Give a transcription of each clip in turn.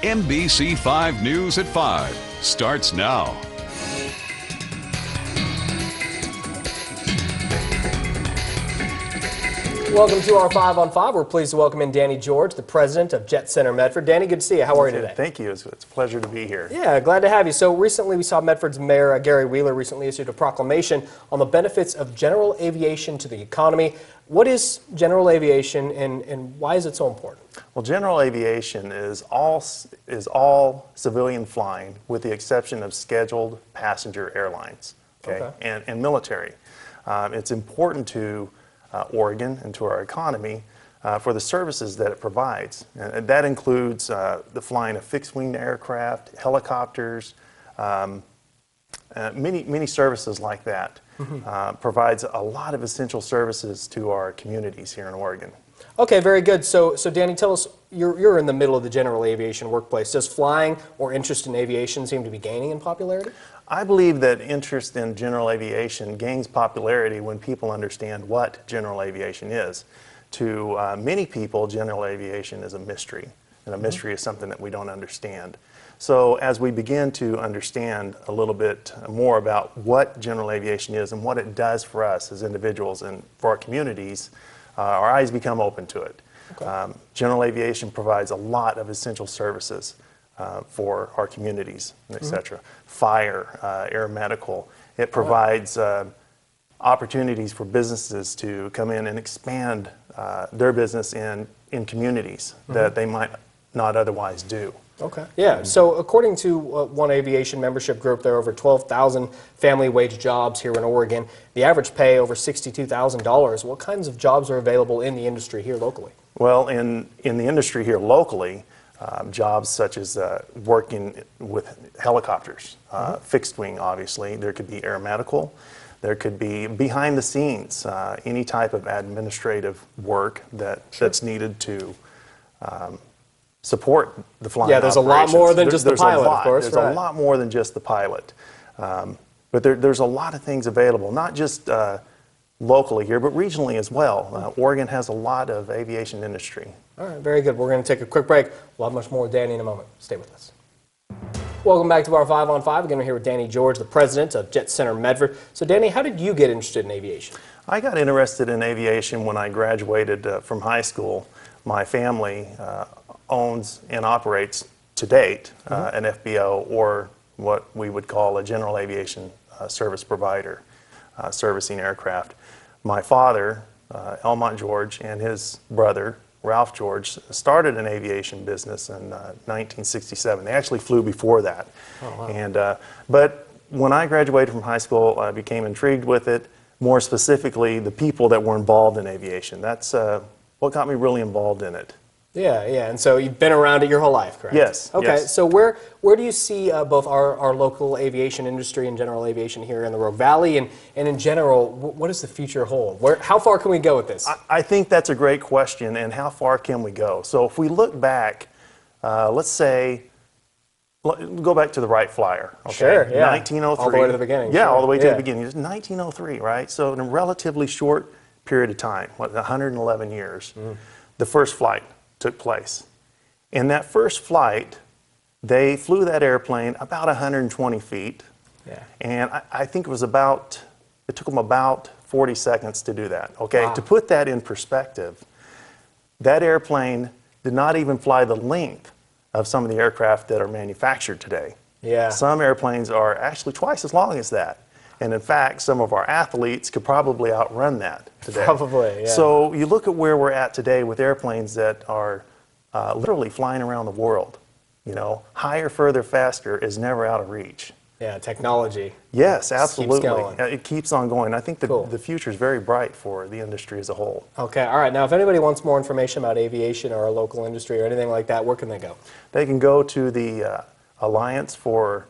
NBC5 News at 5 starts now. Welcome to our 5 on 5. We're pleased to welcome in Danny George, the president of Jet Center Medford. Danny, good to see you. How are you today? Thank you. It's a pleasure to be here. Yeah, glad to have you. So recently we saw Medford's Mayor Gary Wheeler recently issued a proclamation on the benefits of general aviation to the economy. What is general aviation and why is it so important? Well, general aviation is all civilian flying with the exception of scheduled passenger airlines, okay? And military. It's important to Oregon and to our economy for the services that it provides. And that includes the flying of fixed-wing aircraft, helicopters, many services like that. Provides a lot of essential services to our communities here in Oregon. Okay, very good. So Danny, tell us, you're in the middle of the general aviation workplace. Does flying or interest in aviation seem to be gaining in popularity? I believe that interest in general aviation gains popularity when people understand what general aviation is. To many people, general aviation is a mystery, and a mystery is something that we don't understand. So as we begin to understand a little bit more about what general aviation is and what it does for us as individuals and for our communities, our eyes become open to it. General aviation provides a lot of essential services for our communities, etc. Fire, air medical. It provides opportunities for businesses to come in and expand their business in communities that they might not otherwise do. Okay. Yeah. So according to one aviation membership group, there are over 12,000 family wage jobs here in Oregon. The average pay over $62,000. What kinds of jobs are available in the industry here locally? Well, in the industry here locally, jobs such as working with helicopters, fixed wing obviously, there could be air medical, there could be behind the scenes, any type of administrative work that's needed to support the flying Yeah, there's operations. a lot more than just the pilot, of course. There's a lot more than just the pilot. But there's a lot of things available, not just locally here, but regionally as well. Oregon has a lot of aviation industry. All right, very good. We're going to take a quick break. We'll have much more with Danny in a moment. Stay with us. Welcome back to our 5 on 5. We're going to hear with Danny George, the president of Jet Center Medford. So Danny, how did you get interested in aviation? I got interested in aviation when I graduated from high school. My family owns and operates to date an FBO, or what we would call a general aviation service provider, servicing aircraft. My father, Elmont George, and his brother, Ralph George, started an aviation business in 1967. They actually flew before that. Oh, wow. And, but when I graduated from high school, I became intrigued with it, more specifically the people that were involved in aviation. That's what got me really involved in it. Yeah, and so you've been around it your whole life, correct? Yes. Okay, yes. So where do you see both our local aviation industry and general aviation here in the Rogue Valley, and in general, what does the future hold? How far can we go with this? I think that's a great question, and how far can we go? So if we look back, let's say, go back to the Wright Flyer. Okay? Sure, yeah. 1903. All the way to the beginning. Yeah, sure. all the way to the beginning. It's 1903, right? So in a relatively short period of time, 111 years, the first flight took place. In that first flight, they flew that airplane about 120 feet. Yeah. And I think it took them about 40 seconds to do that. Okay, wow. To put that in perspective, that airplane did not even fly the length of some of the aircraft that are manufactured today. Yeah. Some airplanes are actually twice as long as that. And in fact, some of our athletes could probably outrun that today. Probably, yeah. So you look at where we're at today with airplanes that are literally flying around the world. You know, higher, further, faster is never out of reach. Yeah, technology. Yes, absolutely. Keeps going. It keeps on going. I think Cool. the future is very bright for the industry as a whole. Okay, all right. Now, if anybody wants more information about aviation or our local industry or anything like that, where can they go? They can go to the Alliance for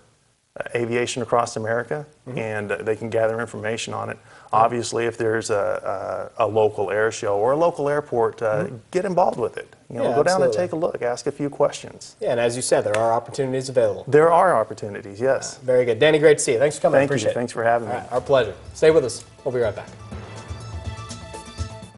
Aviation Across America, and they can gather information on it. Obviously, if there's a local air show or a local airport, get involved with it. You know, Yeah, go down and absolutely. take a look, ask a few questions. Yeah, and as you said, there are opportunities available. There are opportunities, yes. Very good. Danny, great to see you. Thanks for coming. Thank I appreciate you. it. Thanks for having me. All right, our pleasure. Stay with us. We'll be right back.